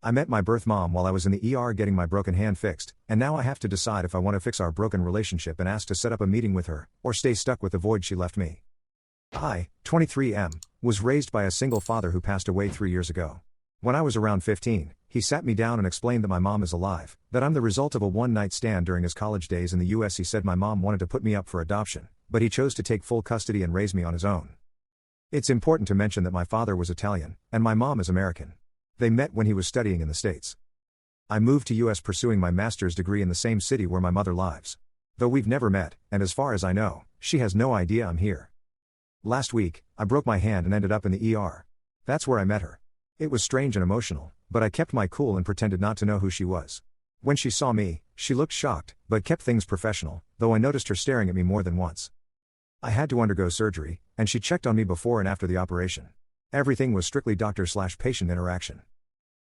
I met my birth mom while I was in the ER getting my broken hand fixed, and now I have to decide if I want to fix our broken relationship and ask to set up a meeting with her, or stay stuck with the void she left me. I, 23M, was raised by a single father who passed away 3 years ago. When I was around 15, he sat me down and explained that my mom is alive, that I'm the result of a one-night stand during his college days in the US. He said my mom wanted to put me up for adoption, but he chose to take full custody and raise me on his own. It's important to mention that my father was Italian, and my mom is American. They met when he was studying in the States. I moved to US pursuing my master's degree in the same city where my mother lives. Though we've never met, and as far as I know, she has no idea I'm here. Last week, I broke my hand and ended up in the ER. That's where I met her. It was strange and emotional, but I kept my cool and pretended not to know who she was. When she saw me, she looked shocked, but kept things professional, though I noticed her staring at me more than once. I had to undergo surgery, and she checked on me before and after the operation. Everything was strictly doctor/patient interaction.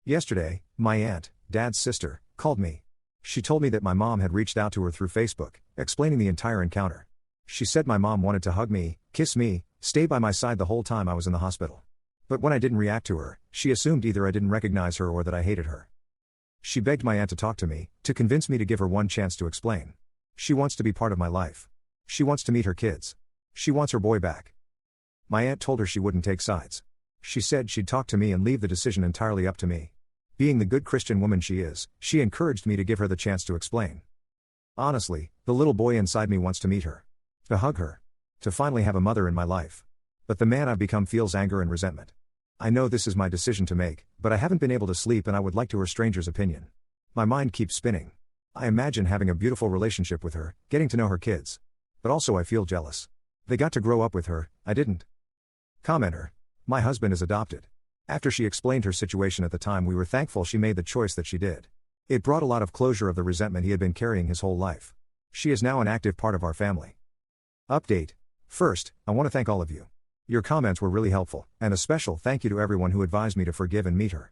Yesterday, my aunt, Dad's sister, called me. She told me that my mom had reached out to her through Facebook, explaining the entire encounter. She said my mom wanted to hug me, kiss me, stay by my side the whole time I was in the hospital. But when I didn't react to her, she assumed either I didn't recognize her or that I hated her. She begged my aunt to talk to me, to convince me to give her one chance to explain. She wants to be part of my life. She wants to meet her kids. She wants her boy back. My aunt told her she wouldn't take sides. She said she'd talk to me and leave the decision entirely up to me. Being the good Christian woman she is, she encouraged me to give her the chance to explain. Honestly, the little boy inside me wants to meet her. To hug her. To finally have a mother in my life. But the man I've become feels anger and resentment. I know this is my decision to make, but I haven't been able to sleep and I would like to hear a stranger's opinion. My mind keeps spinning. I imagine having a beautiful relationship with her, getting to know her kids. But also I feel jealous. They got to grow up with her, I didn't. Commenter. My husband is adopted. After she explained her situation at the time, we were thankful she made the choice that she did. It brought a lot of closure of the resentment he had been carrying his whole life. She is now an active part of our family. Update. First, I want to thank all of you. Your comments were really helpful, and a special thank you to everyone who advised me to forgive and meet her.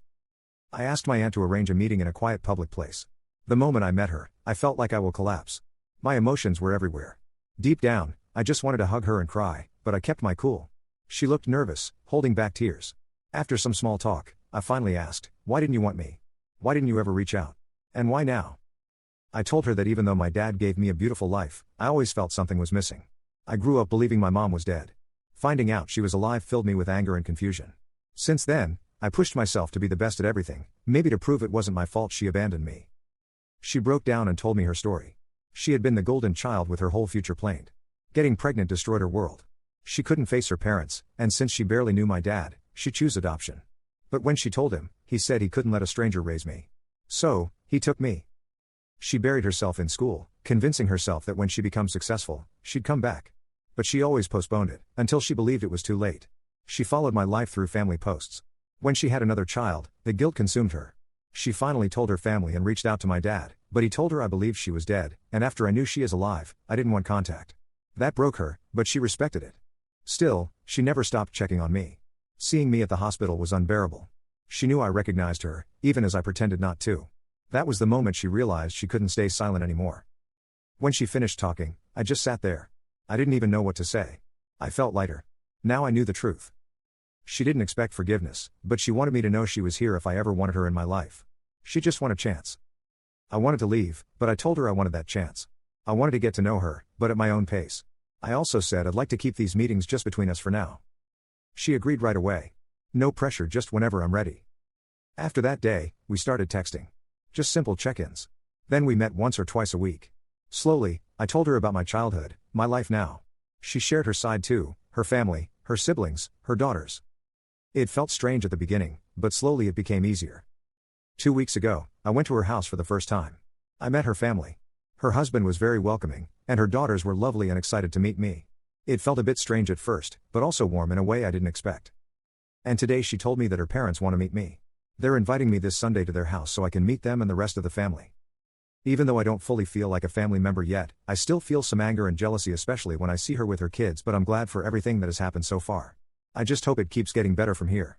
I asked my aunt to arrange a meeting in a quiet public place. The moment I met her, I felt like I will collapse. My emotions were everywhere. Deep down, I just wanted to hug her and cry, but I kept my cool. She looked nervous, holding back tears. After some small talk, I finally asked, "Why didn't you want me? Why didn't you ever reach out? And why now?" I told her that even though my dad gave me a beautiful life, I always felt something was missing. I grew up believing my mom was dead. Finding out she was alive filled me with anger and confusion. Since then, I pushed myself to be the best at everything, maybe to prove it wasn't my fault she abandoned me. She broke down and told me her story. She had been the golden child with her whole future planned. Getting pregnant destroyed her world. She couldn't face her parents, and since she barely knew my dad, she chose adoption. But when she told him, he said he couldn't let a stranger raise me. So, he took me. She buried herself in school, convincing herself that when she becomes successful, she'd come back. But she always postponed it, until she believed it was too late. She followed my life through family posts. When she had another child, the guilt consumed her. She finally told her family and reached out to my dad, but he told her I believed she was dead, and after I knew she is alive, I didn't want contact. That broke her, but she respected it. Still, she never stopped checking on me. Seeing me at the hospital was unbearable. She knew I recognized her, even as I pretended not to. That was the moment she realized she couldn't stay silent anymore. When she finished talking, I just sat there. I didn't even know what to say. I felt lighter. Now I knew the truth. She didn't expect forgiveness, but she wanted me to know she was here if I ever wanted her in my life. She just wanted a chance. I wanted to leave, but I told her I wanted that chance. I wanted to get to know her, but at my own pace. I also said I'd like to keep these meetings just between us for now. She agreed right away. No pressure, just whenever I'm ready. After that day, we started texting. Just simple check-ins. Then we met once or twice a week. Slowly, I told her about my childhood, my life now. She shared her side too, her family, her siblings, her daughters. It felt strange at the beginning, but slowly it became easier. 2 weeks ago, I went to her house for the first time. I met her family. Her husband was very welcoming, and her daughters were lovely and excited to meet me. It felt a bit strange at first, but also warm in a way I didn't expect. And today she told me that her parents want to meet me. They're inviting me this Sunday to their house so I can meet them and the rest of the family. Even though I don't fully feel like a family member yet, I still feel some anger and jealousy, especially when I see her with her kids, but I'm glad for everything that has happened so far. I just hope it keeps getting better from here.